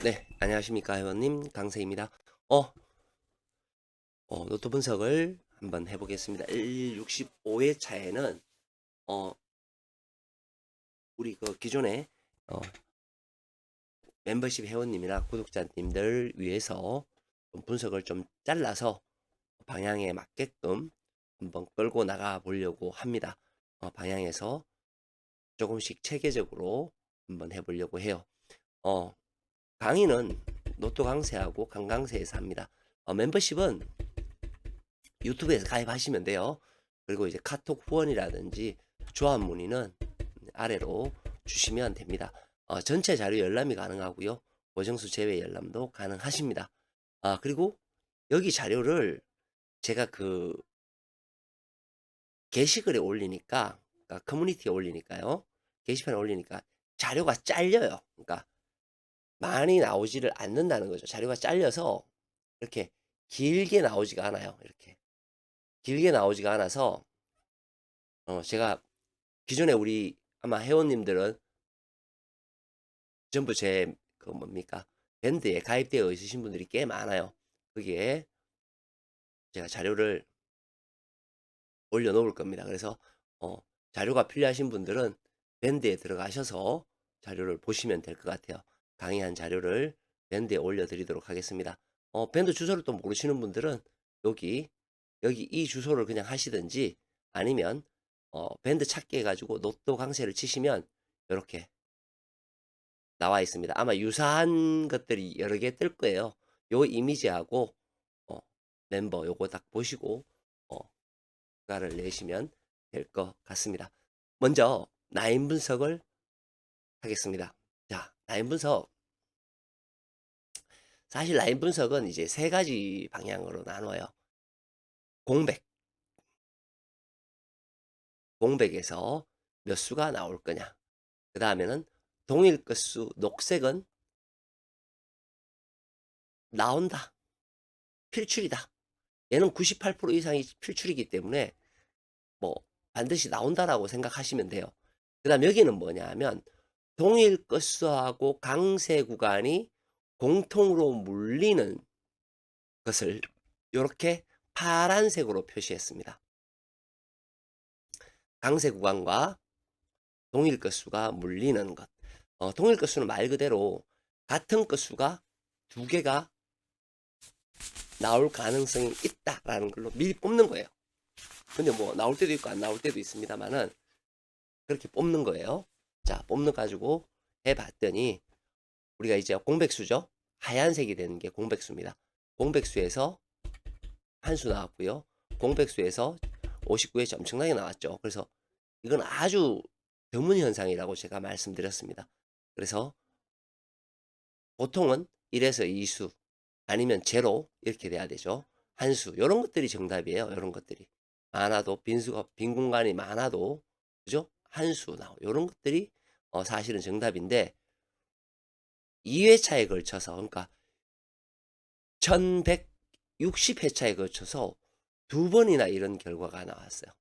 네, 안녕하십니까 회원님 강세입니다. 노트 분석을 한번 해보겠습니다. 165회 차에는 어, 우리 그 기존에 어, 멤버십 회원님이나 구독자님들 위해서 좀 분석을 좀 잘라서 방향에 맞게끔 한번 끌고 나가 보려고 합니다. 방향에서 조금씩 체계적으로 한번 해보려고 해요. 어, 강의는 노트 강세하고 강강세에서 합니다. 멤버십은 유튜브에서 가입하시면 돼요. 그리고 이제 카톡 후원이라든지 조합 문의는 아래로 주시면 됩니다. 전체 자료 열람이 가능하고요. 고정수 제외 열람도 가능하십니다. 그리고 여기 자료를 제가 그 게시글에 올리니까, 그러니까 커뮤니티에 올리니까요. 게시판에 올리니까 자료가 잘려요. 그러니까 많이 나오지를 않는다는 거죠. 자료가 잘려서 이렇게 길게 나오지가 않아요. 이렇게 길게 나오지가 않아서 제가 기존에 우리 아마 회원님들은 전부 제 그 뭡니까 밴드에 가입되어 있으신 분들이 꽤 많아요. 거기에 제가 자료를 올려놓을 겁니다. 그래서 자료가 필요하신 분들은 밴드에 들어가셔서 자료를 보시면 될 것 같아요. 강의한 자료를 밴드에 올려드리도록 하겠습니다. 밴드 주소를 또 모르시는 분들은 여기 이 주소를 그냥 하시든지 아니면 밴드 찾기 해가지고 노또 강세를 치시면 이렇게 나와 있습니다. 아마 유사한 것들이 여러 개 뜰 거예요. 요 이미지하고 어, 멤버 요거 딱 보시고 어, 가를 내시면 될 것 같습니다. 먼저 라인 분석을 하겠습니다. 자, 라인 분석. 사실 라인 분석은 이제 세 가지 방향으로 나눠요. 공백, 공백에서 몇 수가 나올 거냐. 그 다음에는 동일 끝수 녹색은 나온다. 필출이다. 얘는 98% 이상이 필출이기 때문에 뭐 반드시 나온다라고 생각하시면 돼요. 그 다음 여기는 뭐냐 하면 동일 끝수하고 강세 구간이 공통으로 물리는 것을 이렇게 파란색으로 표시했습니다. 강세 구간과 동일 끝수가 물리는 것. 동일 끝수는 말 그대로 같은 끝수가 두 개가 나올 가능성이 있다라는 걸로 미리 뽑는 거예요. 근데 뭐 나올 때도 있고 안 나올 때도 있습니다만은 그렇게 뽑는 거예요. 자, 뽑는 가지고 해봤더니 우리가 이제 공백수죠. 하얀색이 되는 게 공백수입니다. 공백수에서 한 수 나왔고요. 공백수에서 59에 엄청나게 나왔죠. 그래서 이건 아주 드문 현상이라고 제가 말씀드렸습니다. 그래서 보통은 1에서 2수 아니면 제로 이렇게 돼야 되죠. 한 수 이런 것들이 정답이에요. 이런 것들이 많아도 빈 공간이 많아도 그죠? 한 수 나오 이런 것들이 사실은 정답인데 2회차에 걸쳐서 그러니까 1160회차에 걸쳐서 두 번이나 이런 결과가 나왔어요.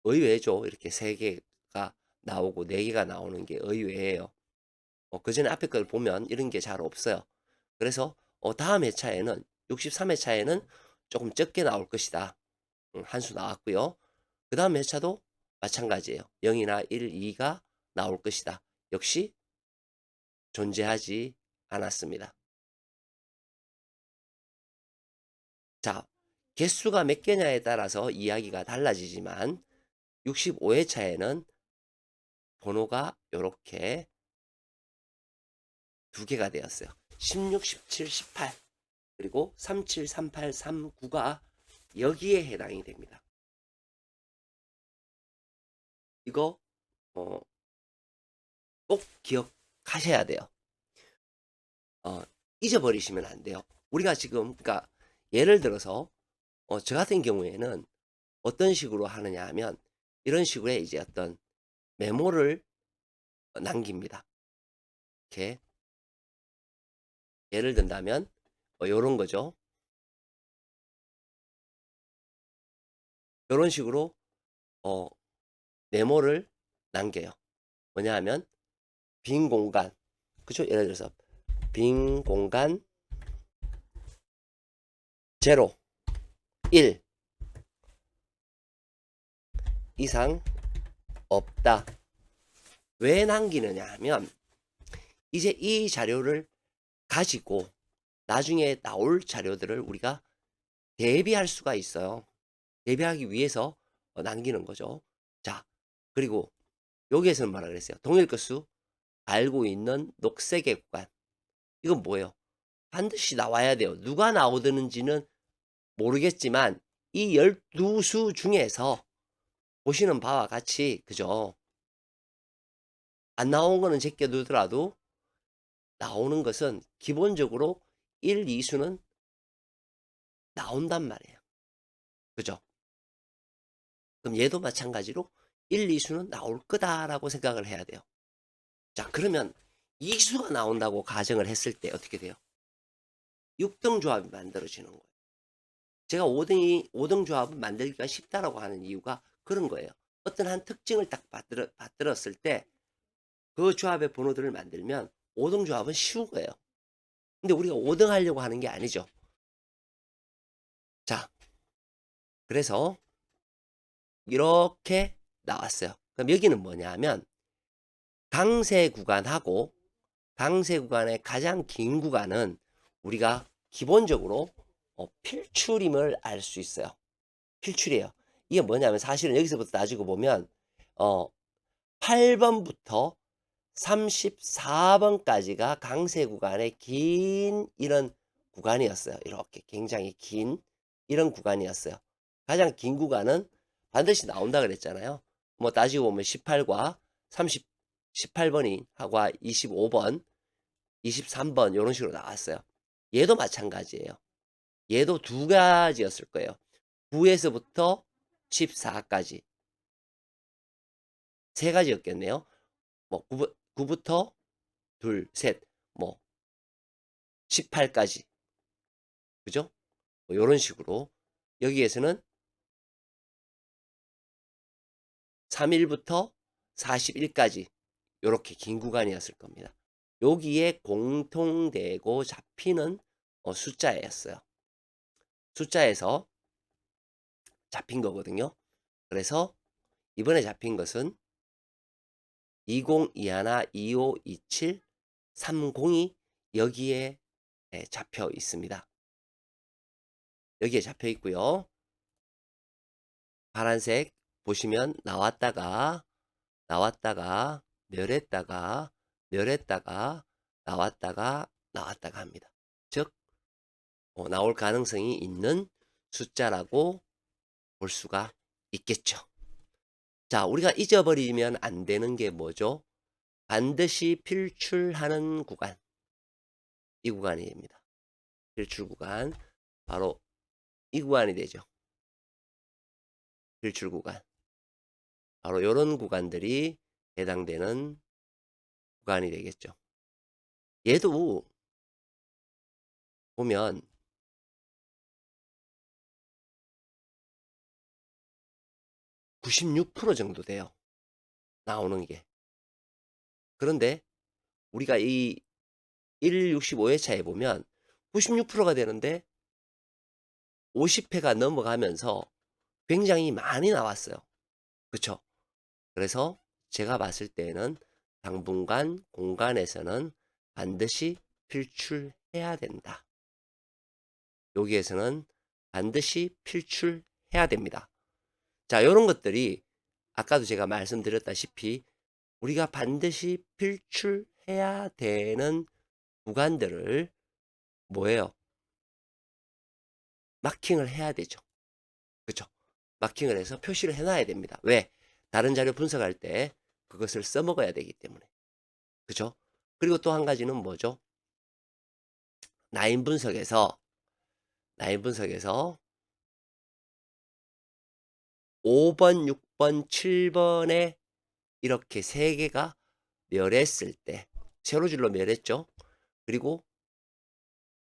의외죠. 이렇게 세 개가 나오고 네 개가 나오는 게 의외예요. 그 전에 앞에 걸 보면 이런 게 잘 없어요. 그래서 다음 회차에는 63회차에는 조금 적게 나올 것이다. 한 수 나왔고요. 그 다음 회차도 마찬가지예요. 0이나 1, 2가 나올 것이다. 역시 존재하지 않았습니다. 자, 개수가 몇 개냐에 따라서 이야기가 달라지지만 65회차에는 번호가 이렇게 두 개가 되었어요. 16, 17, 18 그리고 37, 38, 39가 여기에 해당이 됩니다. 이거 어, 꼭 기억하셔야 돼요. 어, 잊어버리시면 안 돼요. 우리가 지금 그러니까 예를 들어서 저 같은 경우에는 어떤 식으로 하느냐 하면 이런 식으로 이제 어떤 메모를 남깁니다. 이렇게 예를 든다면 이런 거죠. 이런 식으로 어, 메모를 남겨요. 뭐냐 하면 빈 공간 그죠? 예를 들어서 빈 공간 0, 1 이상 없다. 왜 남기느냐 하면 이제 이 자료를 가지고 나중에 나올 자료들을 우리가 대비할 수가 있어요. 대비하기 위해서 남기는 거죠. 자, 그리고 여기에서는 뭐라 그랬어요? 동일 것수 알고 있는 녹색의 구간. 이건 뭐예요? 반드시 나와야 돼요. 누가 나오드는지는 모르겠지만 이 12수 중에서 보시는 바와 같이 그죠? 안 나온 거는 제껴두더라도 나오는 것은 기본적으로 1, 2수는 나온단 말이에요. 그죠? 그럼 얘도 마찬가지로 1, 2수는 나올 거다라고 생각을 해야 돼요. 자, 그러면 2수가 나온다고 가정을 했을 때 어떻게 돼요? 6등 조합이 만들어지는 거예요. 제가 5등 조합을 만들기가 쉽다라고 하는 이유가 그런 거예요. 어떤 한 특징을 딱 받들었을 때 그 조합의 번호들을 만들면 5등 조합은 쉬운 거예요. 근데 우리가 5등 하려고 하는 게 아니죠. 자, 그래서 이렇게 나왔어요. 그럼 여기는 뭐냐 하면 강세 구간하고 강세 구간의 가장 긴 구간은 우리가 기본적으로 필출임을 알 수 있어요. 필출이에요. 이게 뭐냐면 사실은 여기서부터 따지고 보면 8번부터 34번까지가 강세 구간의 긴 이런 구간이었어요. 이렇게 굉장히 긴 이런 구간이었어요. 가장 긴 구간은 반드시 나온다 그랬잖아요. 뭐 따지고 보면 18과 30, 18번이 하고 25번, 23번 이런 식으로 나왔어요. 얘도 마찬가지예요. 얘도 두 가지였을 거예요. 9에서부터 14까지 세 가지였겠네요. 뭐 9부터 둘, 셋, 뭐 18까지 그죠? 뭐 이런 식으로 여기에서는 3일부터 41까지 이렇게 긴 구간이었을 겁니다. 여기에 공통되고 잡히는 숫자였어요. 숫자에서 잡힌 거거든요. 그래서 이번에 잡힌 것은 2021, 2527, 30이 여기에 잡혀 있습니다. 여기에 잡혀 있고요. 파란색 보시면 나왔다가 멸했다가 나왔다가 합니다. 즉 나올 가능성이 있는 숫자라고 볼 수가 있겠죠. 자, 우리가 잊어버리면 안 되는 게 뭐죠? 반드시 필출하는 구간. 이 구간입니다. 필출 구간. 바로 이 구간이 되죠. 필출 구간. 바로 이런 구간들이 해당되는 구간이 되겠죠. 얘도 보면 96% 정도 돼요. 나오는 게. 그런데 우리가 이 165회차에 보면 96%가 되는데 50회가 넘어가면서 굉장히 많이 나왔어요. 그쵸? 그래서 제가 봤을 때는 당분간 공간에서는 반드시 필출해야 된다. 여기에서는 반드시 필출해야 됩니다. 자, 이런 것들이 아까도 제가 말씀드렸다시피 우리가 반드시 필출해야 되는 구간들을 뭐예요? 마킹을 해야 되죠. 그쵸? 마킹을 해서 표시를 해놔야 됩니다. 왜? 다른 자료 분석할 때 그것을 써먹어야 되기 때문에. 그죠? 그리고 또 한 가지는 뭐죠? 라인 분석에서 5번, 6번, 7번에 이렇게 세 개가 멸했을 때 세로줄로 멸했죠. 그리고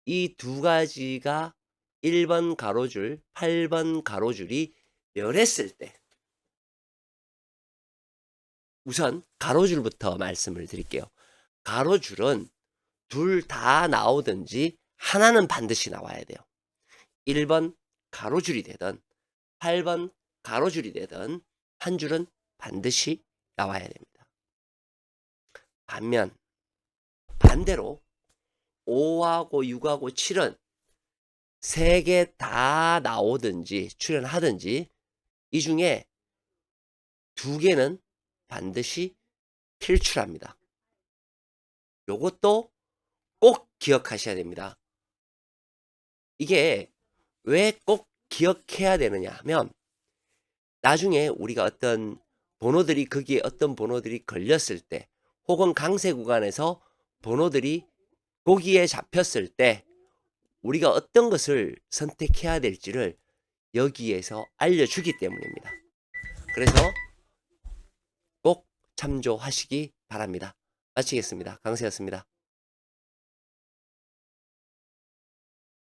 이 두 가지가 1번 가로줄, 8번 가로줄이 멸했을 때 우선 가로줄부터 말씀을 드릴게요. 가로줄은 둘 다 나오든지 하나는 반드시 나와야 돼요. 1번 가로줄이 되든 8번 가로줄이 되든 한 줄은 반드시 나와야 됩니다. 반대로 5하고 6하고 7은 3개 다 나오든지 출현하든지 이 중에 2개는 반드시 필출합니다. 요것도 꼭 기억하셔야 됩니다. 이게 왜 꼭 기억해야 되느냐 하면 나중에 우리가 어떤 번호들이 거기에 어떤 번호들이 걸렸을 때 혹은 강세 구간에서 번호들이 거기에 잡혔을 때 우리가 어떤 것을 선택해야 될지를 여기에서 알려주기 때문입니다. 그래서 꼭 참조하시기 바랍니다. 마치겠습니다. 강세였습니다.